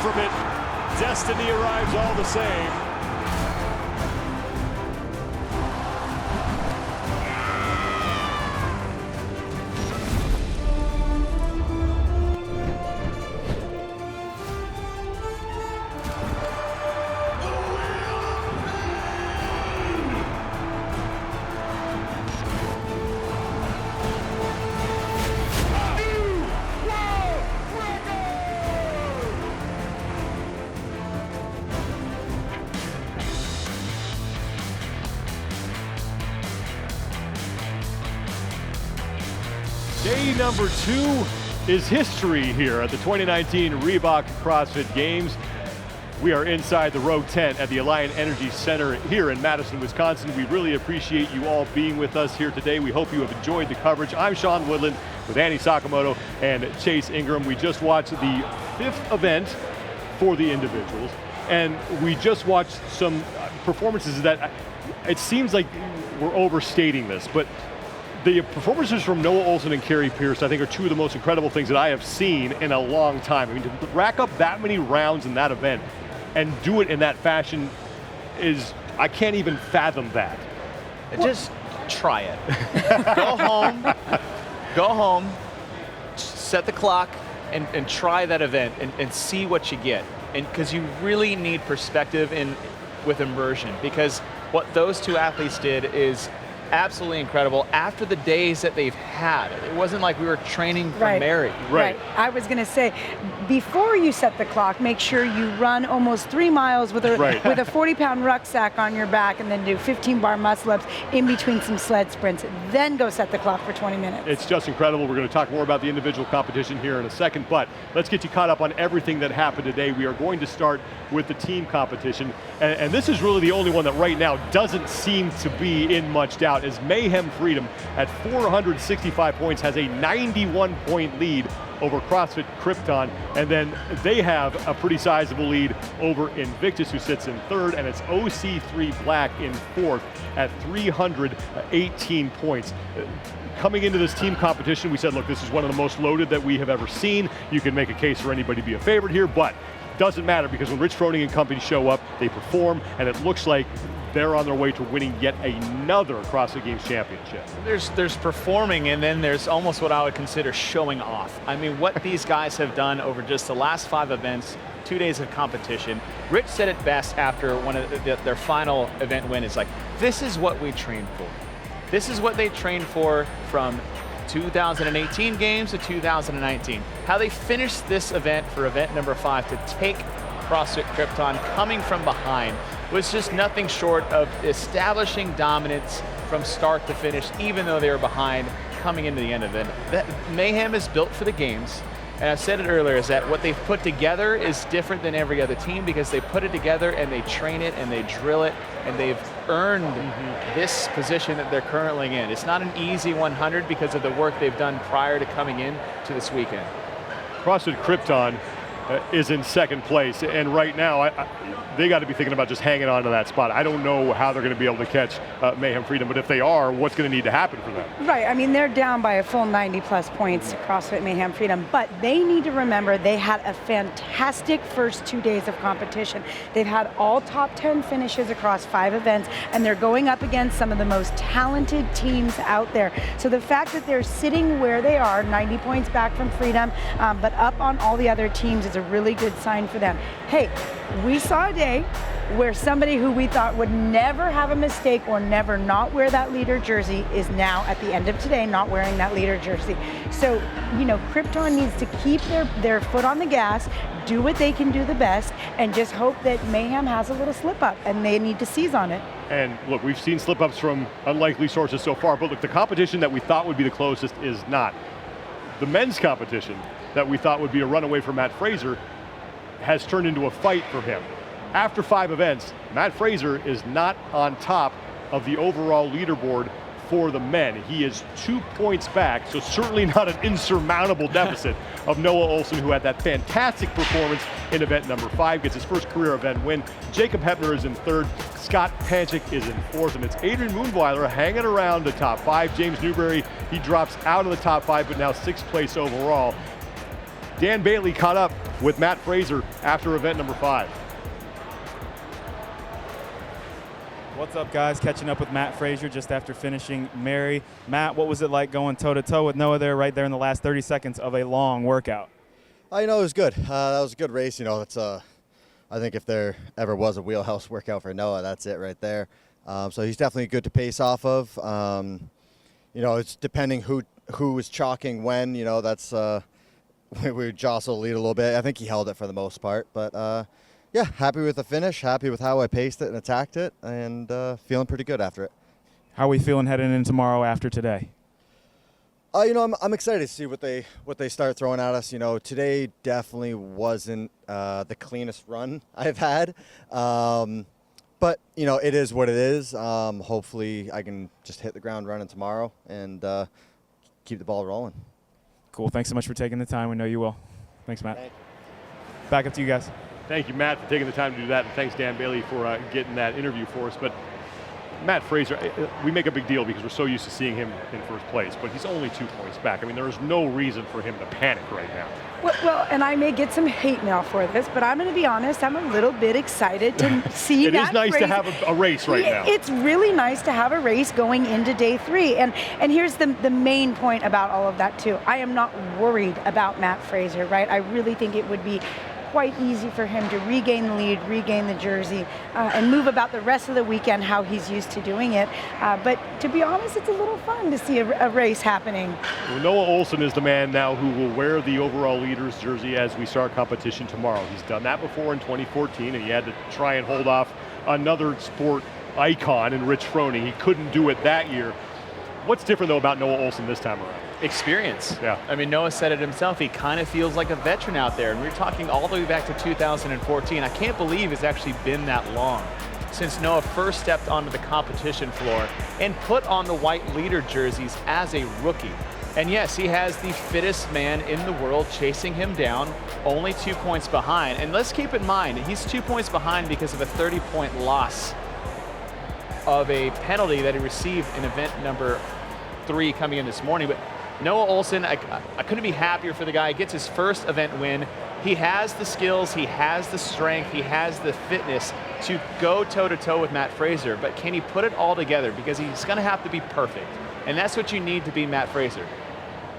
from it. Destiny arrives all the same. Day number 2 is history here at the 2019 Reebok CrossFit Games. We are inside the Rogue tent at the Alliant Energy Center here in Madison, Wisconsin. We really appreciate you all being with us here today. We hope you have enjoyed the coverage. I'm Sean Woodland with Annie Sakamoto and Chase Ingram. We just watched the 5th event for the individuals, and we just watched some performances that it seems like we're overstating this, but the performances from Noah Ohlsen and Carey Pierce, I think, are two of the most incredible things that I have seen in a long time. I mean, to rack up that many rounds in that event and do it in that fashion is, I can't even fathom that. Just try it. Go home, set the clock, and try that event and see what you get. And because you really need perspective with immersion, because what those two athletes did is absolutely incredible after the days that they've had. It wasn't like we were training for Mary. Right. I was going to say, before you set the clock, make sure you run almost 3 miles with a 40-pound rucksack on your back, and then do 15-bar muscle-ups in between some sled sprints. Then go set the clock for 20 minutes. It's just incredible. We're going to talk more about the individual competition here in a second, but let's get you caught up on everything that happened today. We are going to start with the team competition, and this is really the only one that right now doesn't seem to be in much doubt, as Mayhem Freedom at 465 points has a 91-point lead over CrossFit Krypton, and then they have a pretty sizable lead over Invictus, who sits in 3rd, and it's OC3 Black in 4th at 318 points. Coming into this team competition, we said, look, this is one of the most loaded that we have ever seen. You can make a case for anybody to be a favorite here, but doesn't matter, because when Rich Froning and company show up, they perform, and it looks like they're on their way to winning yet another CrossFit Games championship. There's performing, and then there's almost what I would consider showing off. I mean, what these guys have done over just the last 5 events, 2 days of competition. Rich said it best after one of their final event win. Is like, this is what we trained for. This is what they trained for from 2018 games to 2019. How they finished this event for event number 5 to take CrossFit Krypton coming from behind was just nothing short of establishing dominance from start to finish, even though they were behind coming into the end of it. That Mayhem is built for the games, and I said it earlier, is that what they've put together is different than every other team, because they put it together and they train it and they drill it, and they've earned this position that they're currently in. It's not an easy 100 because of the work they've done prior to coming in to this weekend. CrossFit Krypton is in 2nd place, and right now they got to be thinking about just hanging on to that spot. I don't know how they're going to be able to catch Mayhem Freedom, but if they are, what's going to need to happen for them? Right, I mean, they're down by a full 90-plus points to CrossFit Mayhem Freedom, but they need to remember they had a fantastic first 2 days of competition. They've had all top 10 finishes across 5 events, and they're going up against some of the most talented teams out there. So the fact that they're sitting where they are, 90 points back from Freedom, but up on all the other teams, is a really good sign for them. Hey, we saw a day where somebody who we thought would never have a mistake or never not wear that leader jersey is now, at the end of today, not wearing that leader jersey. So, you know, Krypton needs to keep their foot on the gas, do what they can do the best, and just hope that Mayhem has a little slip up, and they need to seize on it. And look, we've seen slip ups from unlikely sources so far, but look, the competition that we thought would be the closest is not. The men's competition that we thought would be a runaway for Mat Fraser has turned into a fight for him. After 5 events, Mat Fraser is not on top of the overall leaderboard for the men. He is 2 points back, so certainly not an insurmountable deficit of Noah Ohlsen, who had that fantastic performance in event number 5, gets his first career event win. Jacob Hepner is in 3rd, Scott Panchik is in 4th, and it's Adrian Moonweiler hanging around the top 5. James Newberry, he drops out of the top 5, but now 6th place overall. Dan Bailey caught up with Mat Fraser after event number 5. What's up, guys? Catching up with Mat Fraser just after finishing Mary. Matt, what was it like going toe-to-toe with Noah there right there in the last 30 seconds of a long workout? It was good. That was a good race. It's I think if there ever was a wheelhouse workout for Noah, that's it right there. So he's definitely good to pace off of. It's depending who was chalking when. That's we jostle the lead a little bit. I think he held it for the most part, but yeah, happy with the finish. Happy with how I paced it and attacked it, and feeling pretty good after it. How are we feeling heading in tomorrow after today? I'm excited to see what they start throwing at us. Today definitely wasn't the cleanest run I've had, but it is what it is. Hopefully, I can just hit the ground running tomorrow and keep the ball rolling. Cool. Thanks so much for taking the time. We know you will. Thanks, Matt. Back up to you guys. Thank you, Matt, for taking the time to do that, and thanks, Dan Bailey, for getting that interview for us. But Mat Fraser, we make a big deal because we're so used to seeing him in first place, but he's only 2 points back. I mean, there is no reason for him to panic right now. Well, and I may get some hate mail for this, but I'm going to be honest, I'm a little bit excited to see It is Mat nice Fraser. to have a race right now. It's really nice to have a race going into day 3. And here's the main point about all of that, too. I am not worried about Mat Fraser, right? I really think it would be quite easy for him to regain the lead, regain the jersey, and move about the rest of the weekend how he's used to doing it. But to be honest, it's a little fun to see a race happening. Well, Noah Ohlsen is the man now who will wear the overall leader's jersey as we start competition tomorrow. He's done that before in 2014, and he had to try and hold off another sport icon in Rich Froning. He couldn't do it that year. What's different, though, about Noah Ohlsen this time around? Experience. Yeah. I mean, Noah said it himself. He kind of feels like a veteran out there. And we're talking all the way back to 2014. I can't believe it's actually been that long since Noah first stepped onto the competition floor and put on the white leader jerseys as a rookie. And yes, he has the fittest man in the world chasing him down, only 2 points behind. And let's keep in mind, he's 2 points behind because of a 30-point loss of a penalty that he received in event number 3 coming in this morning. But Noah Ohlsen, I couldn't be happier for the guy. He gets his first event win. He has the skills, he has the strength, he has the fitness to go toe-to-toe with Mat Fraser, but can he put it all together? Because he's gonna have to be perfect. And that's what you need to be Mat Fraser.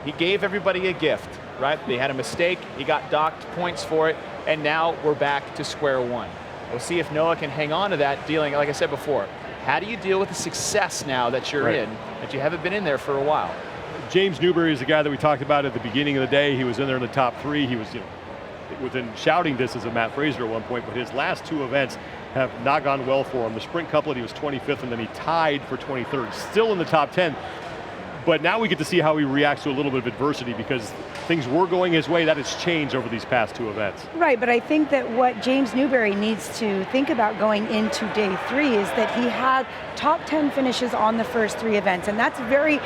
He gave everybody a gift, right? They had a mistake, he got docked points for it, and now we're back to square one. We'll see if Noah can hang on to that, dealing, like I said before, how do you deal with the success now that you're in, that you haven't been in there for a while? James Newberry is the guy that we talked about at the beginning of the day. He was in there in the top 3. He was within shouting distance of Mat Fraser at one point, but his last 2 events have not gone well for him. The sprint couplet, he was 25th, and then he tied for 23rd. Still in the top 10. But now we get to see how he reacts to a little bit of adversity, because things were going his way. That has changed over these past 2 events. Right, but I think that what James Newberry needs to think about going into day 3 is that he had top 10 finishes on the first 3 events, and that's very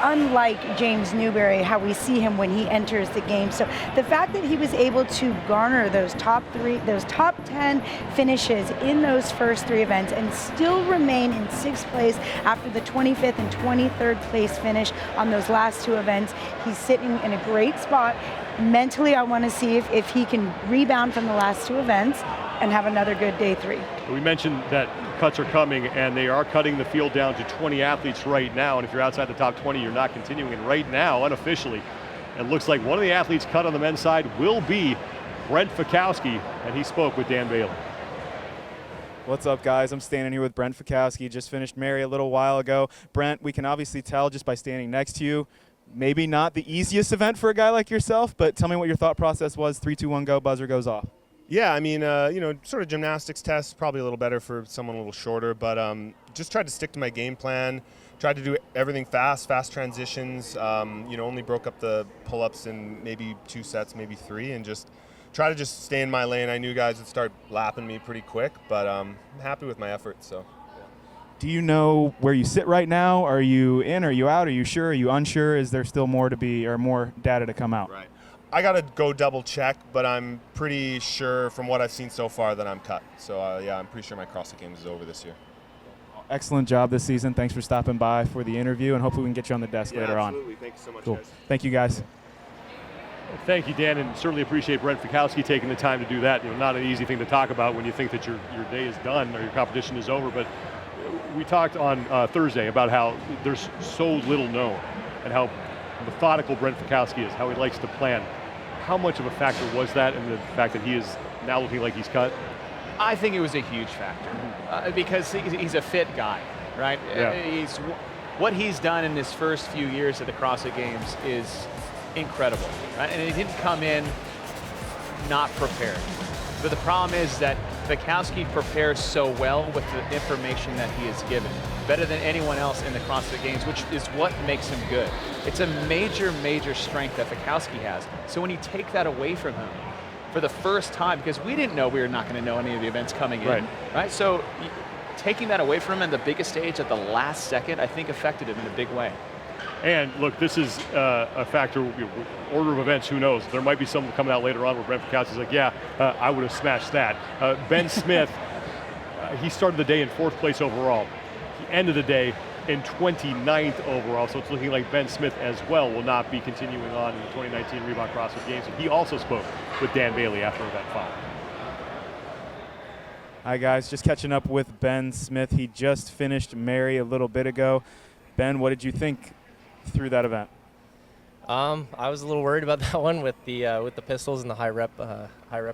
unlike James Newberry, how we see him when he enters the game. So the fact that he was able to garner those top 10 finishes in those first 3 events and still remain in 6th place after the 25th and 23rd place finish on those last 2 events, he's sitting in a great spot. Mentally, I want to see if he can rebound from the last 2 events and have another good day 3. We mentioned that cuts are coming, and they are cutting the field down to 20 athletes right now, and if you're outside the top 20, you're not continuing. And right now, unofficially, it looks like one of the athletes cut on the men's side will be Brent Fikowski, and he spoke with Dan Bailey. What's up, guys? I'm standing here with Brent Fikowski. Just finished Mary a little while ago. Brent, we can obviously tell just by standing next to you, maybe not the easiest event for a guy like yourself, but tell me what your thought process was. 3, 2, 1, go, buzzer goes off. Yeah, I mean, sort of gymnastics test, probably a little better for someone a little shorter, but just tried to stick to my game plan, tried to do everything fast transitions, only broke up the pull-ups in maybe 2 sets, maybe 3, and just try to stay in my lane. I knew guys would start lapping me pretty quick, but I'm happy with my effort, so. Do you know where you sit right now? Are you in? Are you out? Are you sure? Are you unsure? Is there still more to be, or more data to come out? Right. I got to go double check, but I'm pretty sure from what I've seen so far that I'm cut. So, I'm pretty sure my CrossFit Games is over this year. Excellent job this season. Thanks for stopping by for the interview, and hopefully we can get you on the desk later on. Absolutely. Thank you so much, Cool. guys. Thank you, guys. Thank you, Dan, and certainly appreciate Brent Fikowski taking the time to do that. Not an easy thing to talk about when you think that your day is done or your competition is over, but we talked on Thursday about how there's so little known and how methodical Brent Fikowski is, how he likes to plan. How much of a factor was that in the fact that he is now looking like he's cut? I think it was a huge factor because he's a fit guy, right? Yeah. What he's done in his first few years at the CrossFit Games is incredible, right? And he didn't come in not prepared. But the problem is that Fikowski prepares so well with the information that he is given, better than anyone else in the CrossFit Games, which is what makes him good. It's a major, major strength that Fikowski has. So when you take that away from him for the first time, because we didn't know we were not going to know any of the events coming in, right? So taking that away from him at the biggest stage at the last second, I think affected him in a big way. And look, this is a factor, order of events, who knows? There might be something coming out later on where Brent Fikowski's like, yeah, I would have smashed that. Ben Smith, he started the day in 4th place overall. He ended the day in 29th overall, so it's looking like Ben Smith as well will not be continuing on in the 2019 Reebok CrossFit Games. And he also spoke with Dan Bailey after event 5. Hi guys, just catching up with Ben Smith. He just finished Mary a little bit ago. Ben, what did you think through that event? I was a little worried about that one with the pistols and the high rep of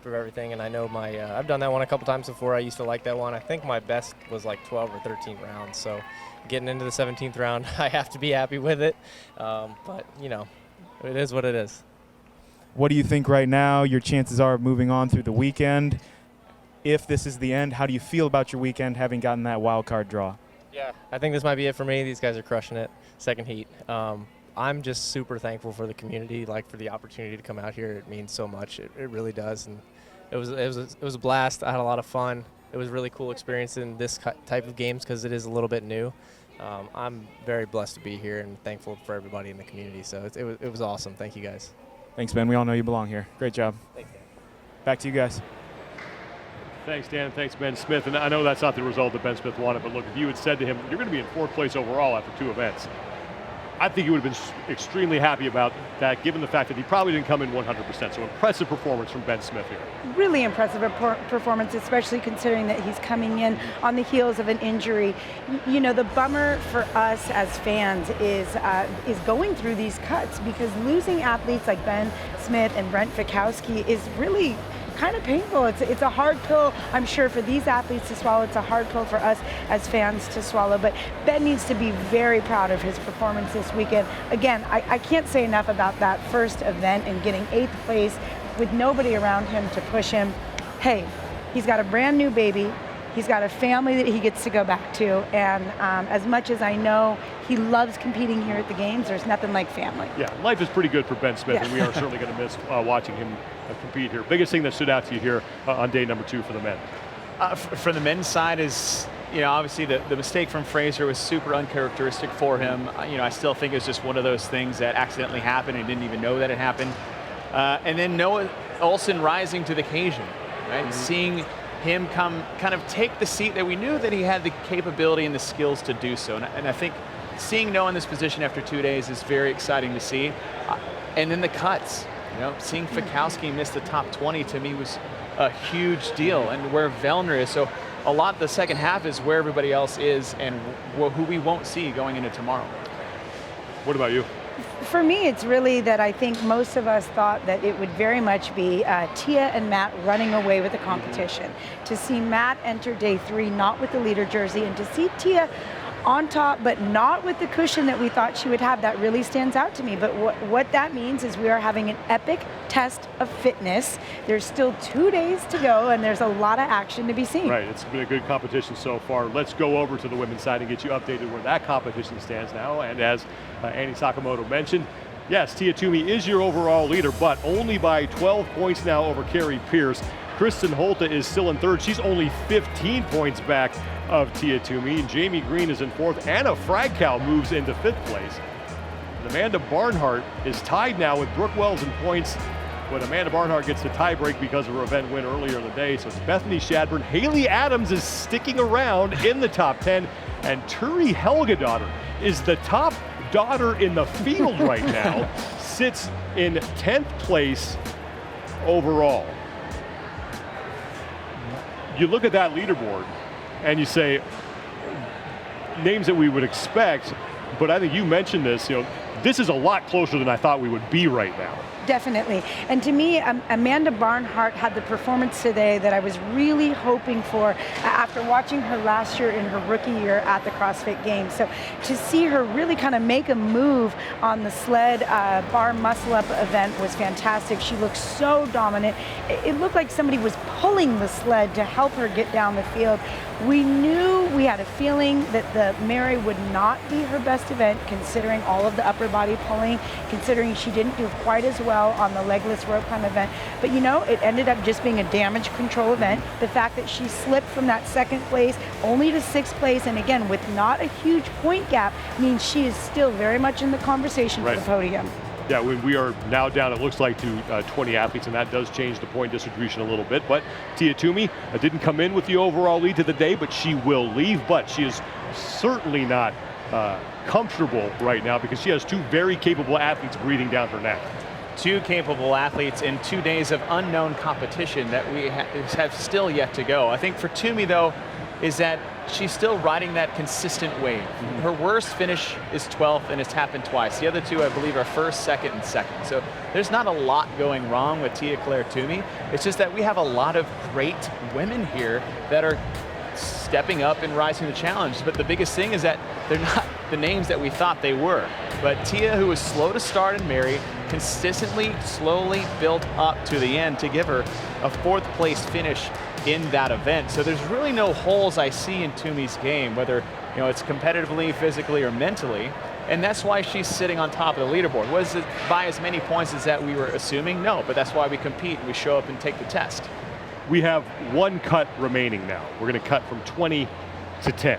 everything. And I know I've done that one a couple times before. I used to like that one. I think my best was like 12 or 13 rounds. So getting into the 17th round, I have to be happy with it. But it is what it is. What do you think right now your chances are of moving on through the weekend? If this is the end, how do you feel about your weekend having gotten that wild card draw? Yeah, I think this might be it for me. These guys are crushing it. Second heat. I'm just super thankful for the community, for the opportunity to come out here. It means so much. It really does, and it was a blast. I had a lot of fun. It was a really cool experience in this type of games because it is a little bit new. I'm very blessed to be here and thankful for everybody in the community. So it was awesome. Thank you guys. Thanks, Ben. We all know you belong here. Great job. Thanks, Dan. Back to you guys. Thanks, Dan. Thanks, Ben Smith. And I know that's not the result that Ben Smith wanted, but look, if you had said to him, you're going to be in 4th place overall after 2 events, I think he would have been extremely happy about that, given the fact that he probably didn't come in 100%. So impressive performance from Ben Smith here. Really impressive performance, especially considering that he's coming in on the heels of an injury. The bummer for us as fans is going through these cuts, because losing athletes like Ben Smith and Brent Fikowski is really kind of painful. It's a hard pill, I'm sure, for these athletes to swallow. It's a hard pill for us as fans to swallow, but Ben needs to be very proud of his performance this weekend. Again, I can't say enough about that first event and getting 8th place with nobody around him to push him. Hey, he's got a brand new baby. He's got a family that he gets to go back to, and as much as I know he loves competing here at the Games, there's nothing like family. Yeah, life is pretty good for Ben Smith, Yeah. and we are certainly going to miss watching him compete here. Biggest thing that stood out to you here on day number 2 for the men? For the men's side is, obviously the mistake from Fraser was super uncharacteristic for him. I still think it's just one of those things that accidentally happened and didn't even know that it happened. And then Noah Ohlsen rising to the occasion, right? Mm-hmm. Seeing him kind of take the seat that we knew that he had the capability and the skills to do so. And I think seeing Noah in this position after 2 days is very exciting to see. And then the cuts, seeing Fikowski miss the top 20 to me was a huge deal, and where Vellner is. So a lot the second half is where everybody else is and who we won't see going into tomorrow. What about you? For me, it's really that I think most of us thought that it would very much be Tia and Matt running away with the competition. To see Matt enter day 3 not with the leader jersey, and to see Tia on top but not with the cushion that we thought she would have, that really stands out to me. But what that means is we are having an epic test of fitness. There's still 2 days to go, and there's a lot of action to be seen. Right, it's been a good competition so far. Let's go over to the women's side and get you updated where that competition stands now. And as Annie Sakamoto mentioned, yes, Tia Toomey is your overall leader, but only by 12 points now over Carrie Pierce. Kristen Holta is still in 3rd. She's only 15 points back of Tia Toomey. And Jamie Green is in 4th. Anna Fragkow moves into 5th place. And Amanda Barnhart is tied now with Brooke Wells in points, but Amanda Barnhart gets the tiebreak because of her event win earlier in the day. So it's Bethany Shadburn. Haley Adams is sticking around in the top 10, and Turi Helgadottir is the top daughter in the field right now. sits in 10th place overall. You look at that leaderboard and you say, names that we would expect, but I think you mentioned this, this is a lot closer than I thought we would be right now. Definitely. And to me, Amanda Barnhart had the performance today that I was really hoping for after watching her last year in her rookie year at the CrossFit Games. So to see her really kind of make a move on the sled bar muscle up event was fantastic. She looked so dominant. It looked like somebody was pulling the sled to help her get down the field. We had a feeling that the Mary would not be her best event, considering all of the upper body pulling, considering she didn't do quite as well on the legless rope climb event. But it ended up just being a damage control event. The fact that she slipped from that 2nd place only to 6th place, and again, with not a huge point gap, means she is still very much in the conversation for the podium. Yeah, we are now down, it looks like, to 20 athletes, and that does change the point distribution a little bit. But Tia Toomey didn't come in with the overall lead to the day, but she will leave. But she is certainly not comfortable right now because she has 2 very capable athletes breathing down her neck. 2 capable athletes in 2 days of unknown competition that we have still yet to go. I think for Toomey, though, is that she's still riding that consistent wave. Her worst finish is 12th, and it's happened twice. The other 2, I believe, are 1st, 2nd, and 2nd. So there's not a lot going wrong with Tia Claire Toomey. It's just that we have a lot of great women here that are stepping up and rising the challenge. But the biggest thing is that they're not the names that we thought they were. But Tia, who was slow to start in Mary, consistently, slowly built up to the end to give her a 4th place finish in that event. So there's really no holes I see in Toomey's game, whether it's competitively, physically, or mentally. And that's why she's sitting on top of the leaderboard. Was it by as many points as that we were assuming? No, but that's why we compete and we show up and take the test. We have 1 cut remaining now. We're going to cut from 20 to 10.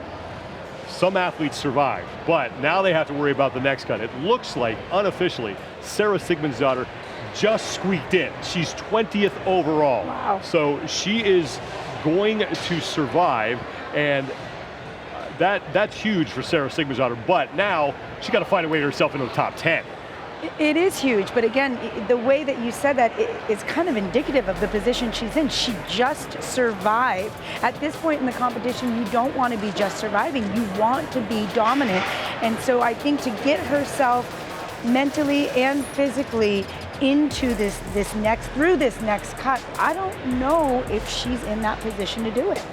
Some athletes survived, but now they have to worry about the next cut. It looks like, unofficially, Sarah Sigmundsdottir just squeaked in. She's 20th overall. Wow. So she is going to survive, and that's huge for Sarah Sigmundsdottir. But now she got to find a way to get herself into the top 10. It is huge, but again, the way that you said that is kind of indicative of the position she's in. She just survived. At this point in the competition, you don't want to be just surviving. You want to be dominant. And so I think to get herself mentally and physically into this next cut, I don't know if she's in that position to do it.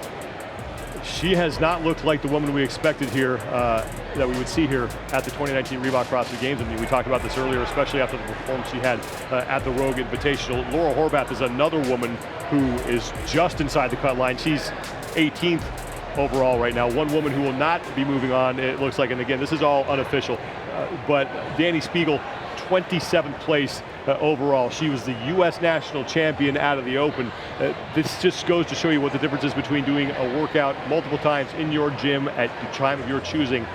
She has not looked like the woman we expected here, that we would see here at the 2019 Reebok CrossFit Games. I mean, we talked about this earlier, especially after the performance she had at the Rogue Invitational. Laura Horvath is another woman who is just inside the cut line. She's 18th overall right now. One woman who will not be moving on, it looks like, and again, this is all unofficial, but Danny Spiegel, 27th place overall. She was the U.S. national champion out of the Open. This just goes to show you what the difference is between doing a workout multiple times in your gym at the time of your choosing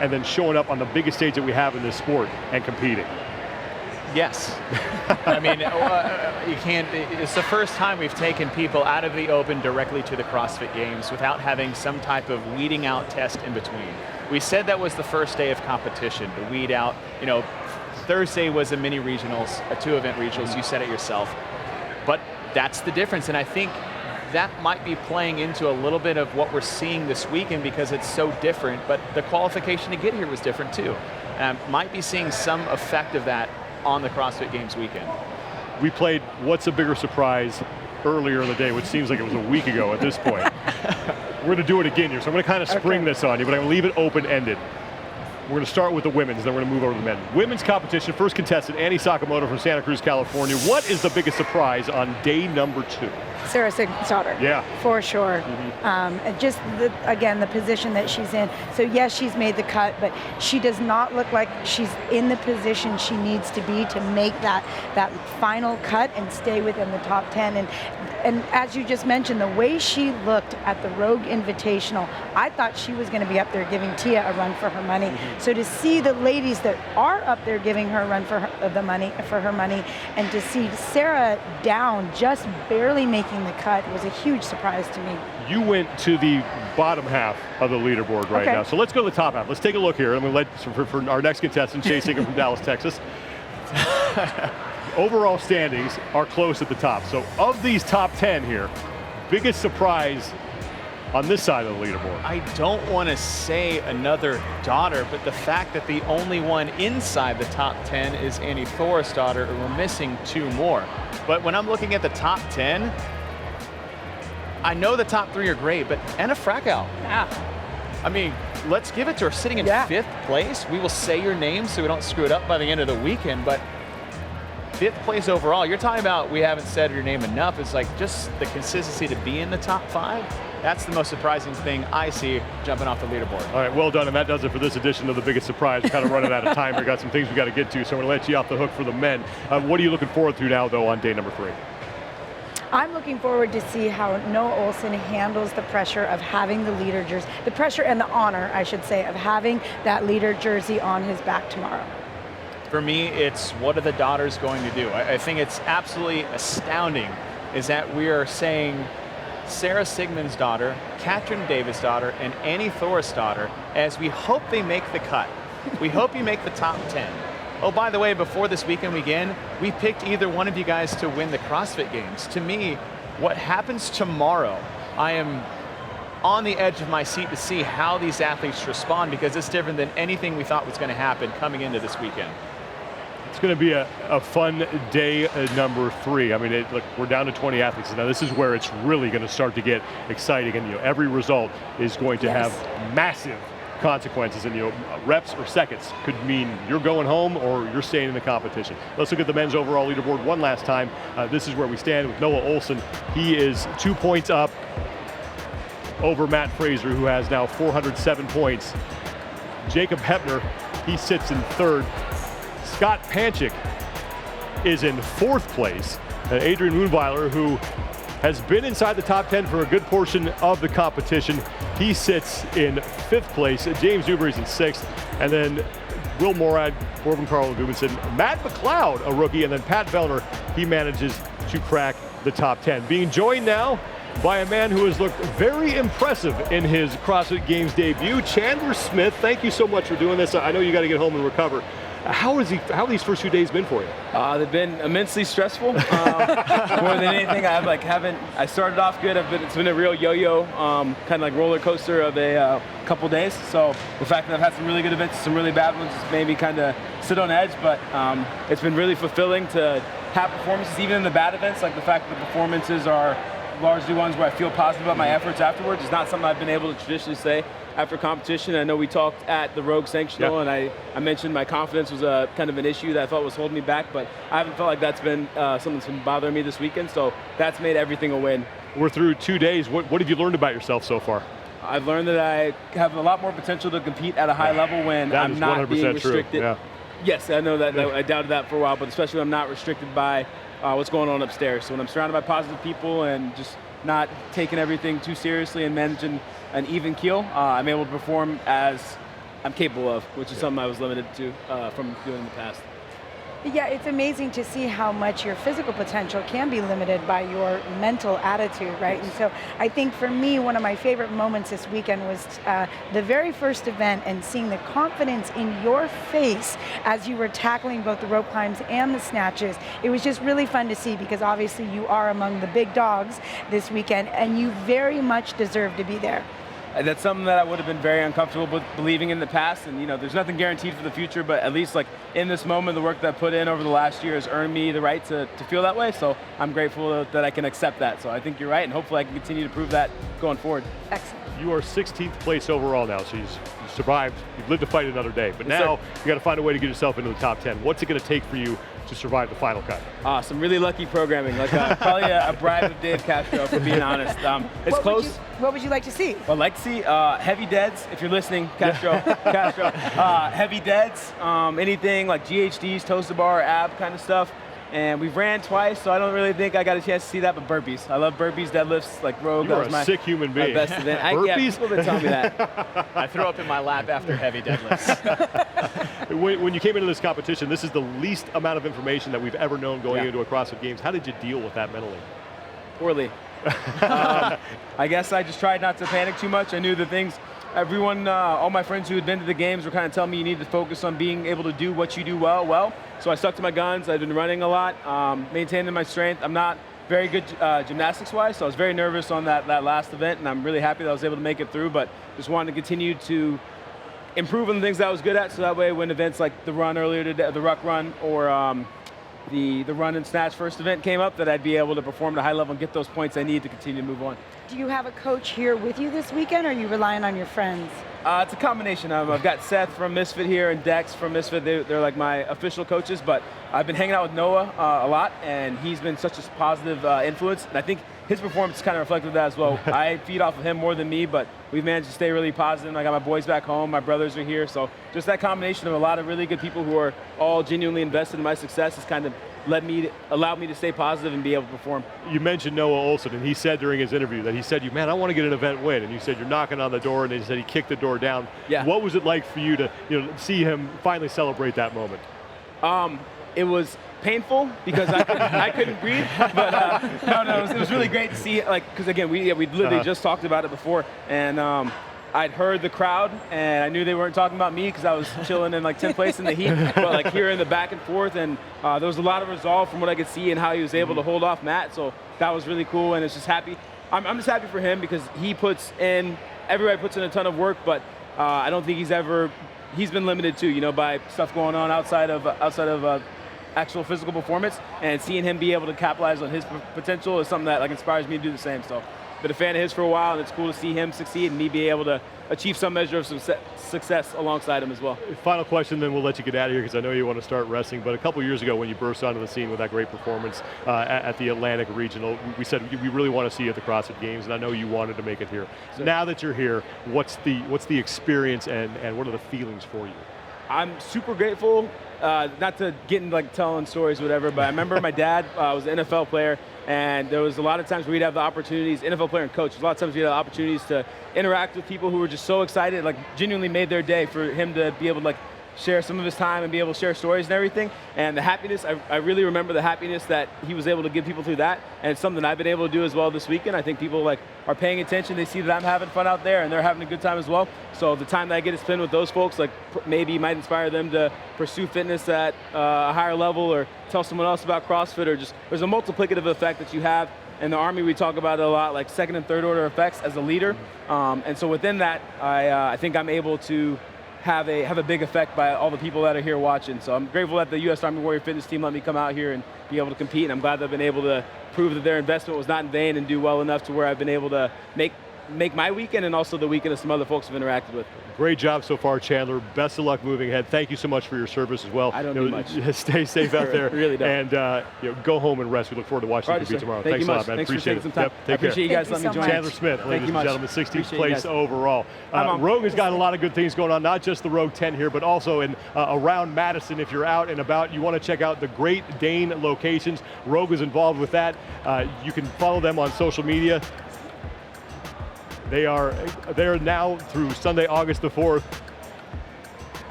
and then showing up on the biggest stage that we have in this sport and competing. Yes. I mean, you can't, it's the first time we've taken people out of the Open directly to the CrossFit Games without having some type of weeding out test in between. We said that was the first day of competition, to weed out, Thursday was a mini regionals, a 2-event regionals, you said it yourself. But that's the difference, and I think that might be playing into a little bit of what we're seeing this weekend because it's so different, but the qualification to get here was different too. And might be seeing some effect of that on the CrossFit Games weekend. We played What's a Bigger Surprise earlier in the day, which seems like it was a week ago at this point. We're going to do it again here, so I'm going to kind of spring this on you, but I'm going to leave it open-ended. We're going to start with the women's, then we're going to move over to the men. Women's competition, first contestant, Annie Sakamoto from Santa Cruz, California. What is the biggest surprise on day number 2? Sarah Sigmundsdottir. Yeah. For sure. Just, again, the position that she's in. So, yes, she's made the cut, but she does not look like she's in the position she needs to be to make that final cut and stay within the top 10. And as you just mentioned, the way she looked at the Rogue Invitational, I thought she was going to be up there giving Tia a run for her money. So to see the ladies that are up there giving her a run for her money, and to see Sarah down, just barely making the cut, was a huge surprise to me. You went to the bottom half of the leaderboard right now. So let's go to the top half. Let's take a look here. I'm going to let for our next contestant, Chase Ingham from Dallas, Texas. Overall standings are close at the top. So of these top 10 here, biggest surprise on this side of the leaderboard? I don't want to say another daughter, but the fact that the only one inside the top 10 is Annie Thor's daughter, and we're missing 2 more. But when I'm looking at the top 10, I know the top 3 are great, but Anna Frakow. I mean, let's give it to her. Sitting in 5th place, we will say your name so we don't screw it up by the end of the weekend, but 5th place overall. You're talking about we haven't said your name enough. It's like just the consistency to be in the top 5. That's the most surprising thing I see jumping off the leaderboard. All right, well done, and that does it for this edition of The Biggest Surprise. We're kind of running out of time. We've got some things we got to get to, so I'm going to let you off the hook for the men. What are you looking forward to now, though, on day number 3? I'm looking forward to see how Noah Ohlsen handles the pressure of having the leader jersey, the pressure and the honor, I should say, of having that leader jersey on his back tomorrow. For me, it's what are the daughters going to do? I think it's absolutely astounding is that we are saying Sarah Sigmund's daughter, Katrin Davis' daughter, and Annie Thor's daughter, as we hope they make the cut. We hope you make the top 10. Oh, by the way, before this weekend weekend, we picked either one of you guys to win the CrossFit Games. To me, what happens tomorrow, I am on the edge of my seat to see how these athletes respond, because it's different than anything we thought was going to happen coming into this weekend. It's going to be a fun day number 3. I mean, look, we're down to 20 athletes. Now, this is where it's really going to start to get exciting, and every result is going to have massive consequences, and reps or seconds could mean you're going home or you're staying in the competition. Let's look at the men's overall leaderboard one last time. This is where we stand with Noah Ohlsen. He is 2 points up over Mat Fraser, who has now 407 points. Jacob Hepner, he sits in 3rd. Scott Panchik is in 4th place. Adrian Moonweiler, who has been inside the top 10 for a good portion of the competition, he sits in 5th place. James Newberry's in 6th. And then Will Morad, Corbin Carl Gubinson, Matt McLeod, a rookie, and then Pat Vellner, he manages to crack the top 10. Being joined now by a man who has looked very impressive in his CrossFit Games debut, Chandler Smith. Thank you so much for doing this. I know you got to get home and recover. How have these first few days been for you? They've been immensely stressful. More than anything, I started off good. It's been a real yo-yo, kind of like roller coaster of a couple days. So the fact that I've had some really good events, some really bad ones, just made me kind of sit on edge. But it's been really fulfilling to have performances, even in the bad events. Like the fact that the performances are largely ones where I feel positive about my efforts afterwards. It's not something I've been able to traditionally say after competition. I know we talked at the Rogue Sanctional, and I mentioned my confidence was a kind of an issue that I thought was holding me back, but I haven't felt like that's been something that's been bothering me this weekend, so that's made everything a win. We're through 2 days. What have you learned about yourself so far? I've learned that I have a lot more potential to compete at a high level when I'm not being restricted. True. Yes, I know that. I doubted that for a while, but especially when I'm not restricted by what's going on upstairs. So when I'm surrounded by positive people and just not taking everything too seriously and managing an even keel, I'm able to perform as I'm capable of, which is something I was limited to from doing in the past. Yeah, it's amazing to see how much your physical potential can be limited by your mental attitude, right? And so I think for me, one of my favorite moments this weekend was the very first event and seeing the confidence in your face as you were tackling both the rope climbs and the snatches. It was just really fun to see, because obviously you are among the big dogs this weekend and you very much deserve to be there. And that's something that I would have been very uncomfortable with believing in the past, and there's nothing guaranteed for the future, but at least like in this moment, the work that I put in over the last year has earned me the right to feel that way, so I'm grateful that I can accept that. So I think you're right, and hopefully I can continue to prove that going forward. Excellent. You are 16th place overall now, so you've survived, you've lived to fight another day, but now you got to find a way to get yourself into the top 10. What's it going to take for you to survive the final cut? Some really lucky programming, like probably a bribe of Dave Castro, for being honest. It's close. What would you like to see? I'd like to see heavy deads, if you're listening, Castro. Heavy deads, anything like GHDs, toes to bar, ab kind of stuff. And we've ran twice, so I don't really think I got a chance to see that, but burpees. I love burpees, deadlifts, like Rogue. You are a sick human being. My best event. Burpees? People that tell me that. I throw up in my lap after heavy deadlifts. When you came into this competition, this is the least amount of information that we've ever known going into a CrossFit Games. How did you deal with that mentally? Poorly. I guess I just tried not to panic too much. I knew the things everyone, all my friends who had been to the games were kind of telling me you need to focus on being able to do what you do well. So I stuck to my guns. I've been running a lot, maintaining my strength. I'm not very good gymnastics-wise, so I was very nervous on that last event, and I'm really happy that I was able to make it through, but just wanted to continue to improve on the things that I was good at, so that way when events like the run earlier today, the ruck run, or the run and snatch first event came up, that I'd be able to perform at a high level and get those points I need to continue to move on. Do you have a coach here with you this weekend, or are you relying on your friends? It's a combination of them. I've got Seth from Misfit here and Dex from Misfit. They're like my official coaches, but I've been hanging out with Noah a lot, and he's been such a positive influence, and I think his performance kind of reflected that as well. I feed off of him more than me, but we've managed to stay really positive. I got my boys back home, my brothers are here, so just that combination of a lot of really good people who are all genuinely invested in my success has kind of allowed me to stay positive and be able to perform. You mentioned Noah Ohlsen, and he said during his interview that he said, man, I want to get an event win, and you said you're knocking on the door, and he said he kicked the door down. Yeah. What was it like for you to see him finally celebrate that moment? It was painful because I couldn't breathe, but no, it was really great to see, because again, we literally just talked about it before, and I'd heard the crowd, and I knew they weren't talking about me because I was chilling in 10th place in the heat, but hearing the back and forth, and there was a lot of resolve from what I could see and how he was able to hold off Matt, so that was really cool, and it's just happy. I'm just happy for him because everybody puts in a ton of work, but I don't think he's been limited too, by stuff going on outside of actual physical performance, and seeing him be able to capitalize on his potential is something that inspires me to do the same. So been a fan of his for a while, and it's cool to see him succeed and me be able to achieve some measure of success alongside him as well. Final question, then we'll let you get out of here because I know you want to start wrestling, but a couple years ago when you burst onto the scene with that great performance at the Atlantic Regional, we said we really want to see you at the CrossFit Games, and I know you wanted to make it here. So now that you're here, what's the experience and what are the feelings for you? I'm super grateful, not to get into telling stories or whatever, but I remember my dad was an NFL player, and there was a lot of times where we'd have the opportunities, NFL player and coach, a lot of times we'd have opportunities to interact with people who were just so excited, genuinely made their day for him to be able to share some of his time and be able to share stories and everything. And the happiness, I really remember the happiness that he was able to give people through that. And it's something I've been able to do as well this weekend. I think people are paying attention. They see that I'm having fun out there and they're having a good time as well. So the time that I get to spend with those folks, maybe might inspire them to pursue fitness at a higher level or tell someone else about CrossFit, or just, there's a multiplicative effect that you have. In the Army, we talk about it a lot, second and third order effects as a leader. And so within that, I think I'm able to have a big effect by all the people that are here watching. So I'm grateful that the U.S. Army Warrior Fitness team let me come out here and be able to compete, and I'm glad that I've been able to prove that their investment was not in vain and do well enough to where I've been able to make my weekend and also the weekend of some other folks I've interacted with. Great job so far, Chandler. Best of luck moving ahead. Thank you so much for your service as well. I don't do much. Stay safe out there. Really don't. And go home and rest. We look forward to watching you compete tomorrow. Thanks a lot, man. Thanks Appreciate for taking it. some time. Take I appreciate care. you guys letting me join. Chandler Smith, ladies and gentlemen, 16th place overall. Rogue has got a lot of good things going on, not just the Rogue 10 here, but also in around Madison. If you're out and about, you want to check out the Great Dane locations. Rogue is involved with that. You can follow them on social media. They are now through Sunday, August the 4th.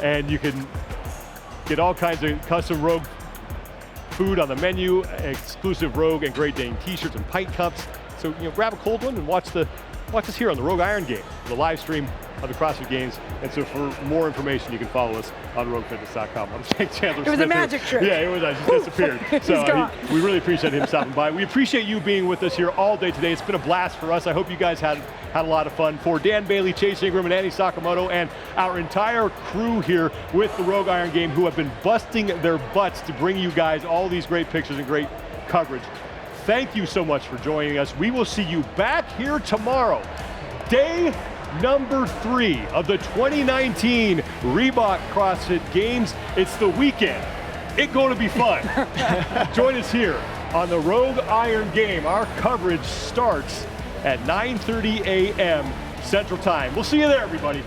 And you can get all kinds of custom Rogue food on the menu, exclusive Rogue and Great Dane t-shirts and pint cups. So grab a cold one and watch us here on the Rogue Iron Game, the live stream of the CrossFit Games. And so for more information, you can follow us on roguefitness.com. I'm saying Chandler Smith. It was a magic trick. Yeah, it was. I just disappeared. So we really appreciate him stopping by. We appreciate you being with us here all day today. It's been a blast for us. I hope you guys had a lot of fun. For Dan Bailey, Chase Ingram, and Annie Sakamoto, and our entire crew here with the Rogue Iron Game, who have been busting their butts to bring you guys all these great pictures and great coverage. Thank you so much for joining us. We will see you back here tomorrow. Day number 3 of the 2019 Reebok CrossFit Games. It's the weekend. It's going to be fun. Join us here on the Rogue Iron Game. Our coverage starts at 9:30 a.m. Central Time. We'll see you there, everybody.